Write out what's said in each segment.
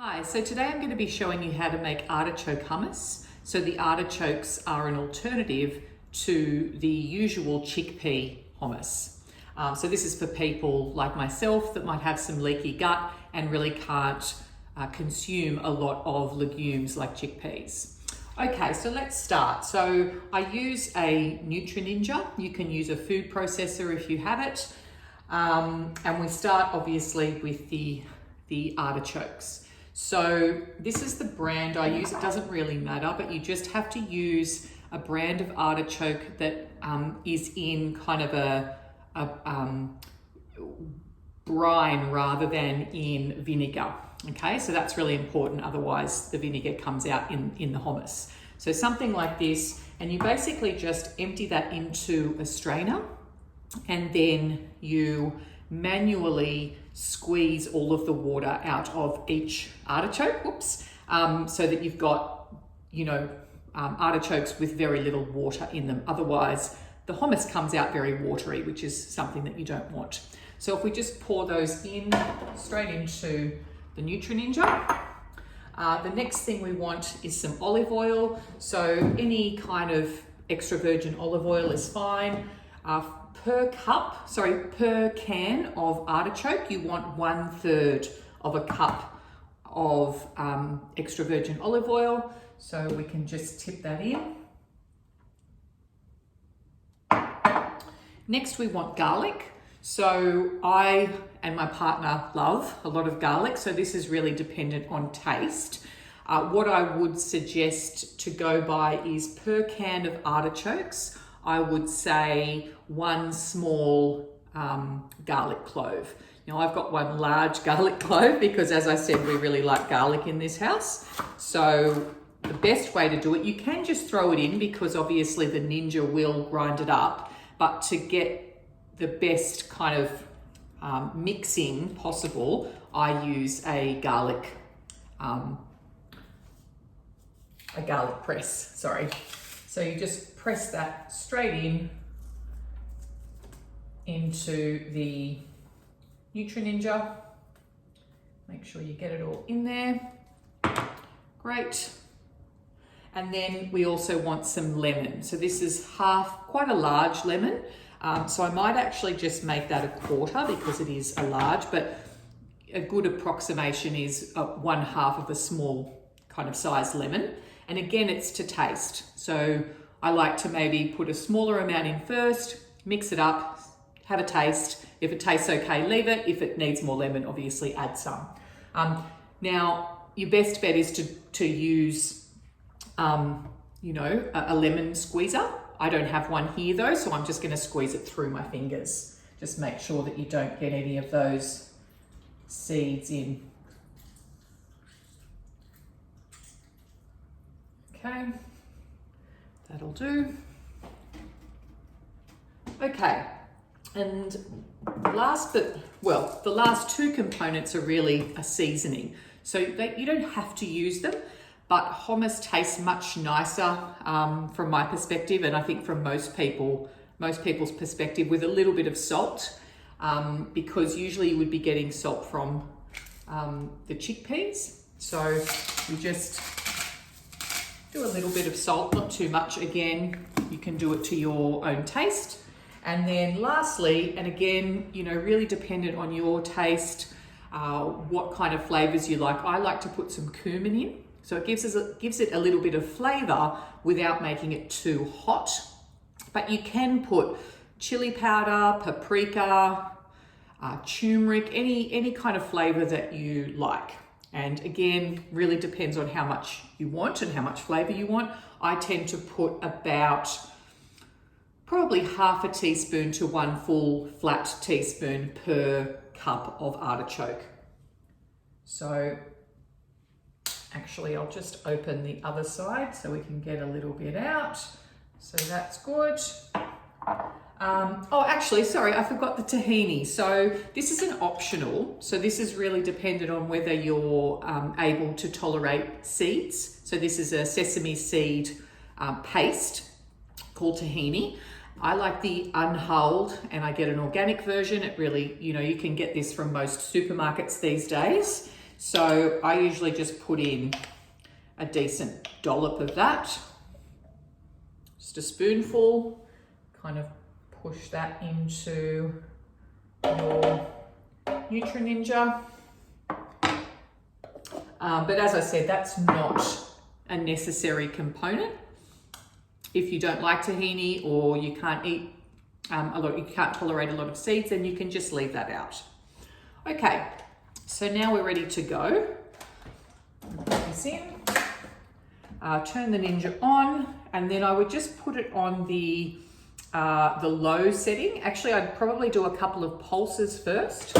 Hi, so today I'm going to be showing you how to make artichoke hummus. So the artichokes are an alternative to the usual chickpea hummus. So this is for people like myself that might have some leaky gut and really can't consume a lot of legumes like chickpeas. Okay, so let's start. So I use a Nutri-Ninja. You can use a food processor if you have it. And we start obviously with the artichokes. So this is the brand I use. It doesn't really matter, but you just have to use a brand of artichoke that is in kind of a brine rather than in vinegar. Okay, so that's really important. Otherwise, the vinegar comes out in the hummus. So something like this, and you basically just empty that into a strainer, and then you manually squeeze all of the water out of each artichoke, so that you've got, artichokes with very little water in them. Otherwise, the hummus comes out very watery, which is something that you don't want. So if we just pour those in straight into the Nutri-Ninja, the next thing we want is some olive oil. So any kind of extra virgin olive oil is fine. Per can of artichoke, you want 1/3 of a cup of extra virgin olive oil. So we can just tip that in. Next, we want garlic. So I and my partner love a lot of garlic, so this is really dependent on taste. What I would suggest to go by is per can of artichokes, I would say 1 small garlic clove. Now I've got 1 large garlic clove because, as I said, we really like garlic in this house. So the best way to do it, you can just throw it in because obviously the Ninja will grind it up, but to get the best kind of mixing possible, I use a garlic press, sorry. So you just press that straight into the Nutri-Ninja. Make sure you get it all in there. Great. And then we also want some lemon. So this is quite a large lemon. So I might actually just make that a 1/4 because it is a large, but a good approximation is 1/2 of a small kind of size lemon. And again, it's to taste. So I like to maybe put a smaller amount in first, mix it up, have a taste. If it tastes okay, leave it. If it needs more lemon, obviously add some. Now, your best bet is to use, a lemon squeezer. I don't have one here though, so I'm just going to squeeze it through my fingers. Just make sure that you don't get any of those seeds in. Okay, that'll do. Okay, and the last 2 components are really a seasoning. So you don't have to use them, but hummus tastes much nicer from my perspective, and I think from most people's perspective, with a little bit of salt, because usually you would be getting salt from the chickpeas. So we just do a little bit of salt, not too much. Again, you can do it to your own taste. And then lastly, and again, really dependent on your taste, what kind of flavors you like. I like to put some cumin in. So it gives it a little bit of flavor without making it too hot. But you can put chili powder, paprika, turmeric, any kind of flavor that you like. And again, really depends on how much you want and how much flavor you want. I tend to put about probably 1/2 teaspoon to 1 full flat teaspoon per cup of artichoke. So actually, I'll just open the other side so we can get a little bit out. So that's good. Sorry, I forgot the tahini. So this is an optional. So this is really dependent on whether you're able to tolerate seeds. So this is a sesame seed paste called tahini. I like the unhulled, and I get an organic version. It really, you can get this from most supermarkets these days. So I usually just put in a decent dollop of that. Just a spoonful, kind of push that into your Nutri-Ninja. But as I said, that's not a necessary component. If you don't like tahini or you can't eat you can't tolerate a lot of seeds, then you can just leave that out. Okay, so now we're ready to go. Put this in, turn the Ninja on, and then I would just put it on the low setting. Actually, I'd probably do a couple of pulses first, just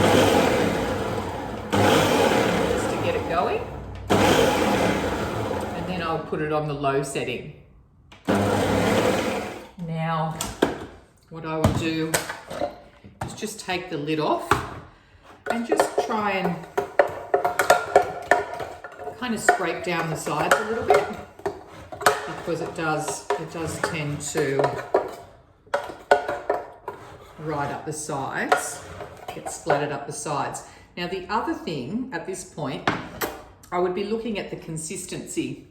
to get it going. And then I'll put it on the low setting. Now, what I would do is just take the lid off and just try and kind of scrape down the sides a little bit, because it does tend to ride up the sides, get splattered up the sides. Now the other thing at this point, I would be looking at the consistency.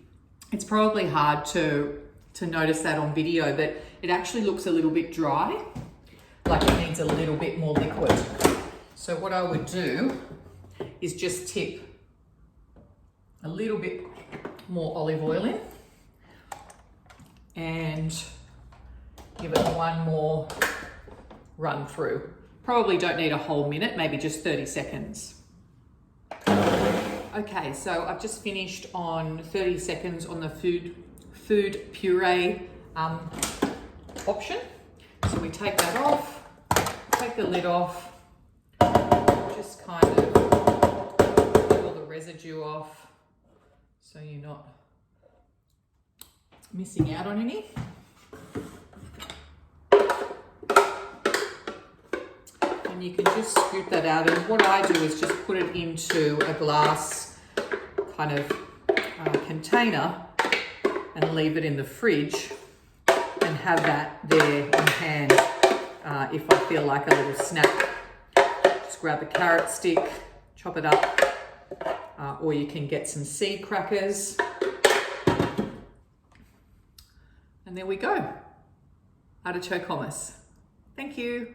It's probably hard to notice that on video, but it actually looks a little bit dry, like it needs a little bit more liquid. So what I would do is just tip a little bit more olive oil in and give it one more run through. Probably don't need a whole minute, maybe just 30 seconds. Okay, so I've just finished on 30 seconds on the food puree option. So we take that off, take the lid off, just kind of get all the residue off so you're not missing out on any. And you can just scoop that out, and what I do is just put it into a glass kind of container and leave it in the fridge and have that there on hand if I feel like a little snack. Just grab a carrot stick, chop it up, or you can get some seed crackers. And there we go, artichoke hummus. Thank you.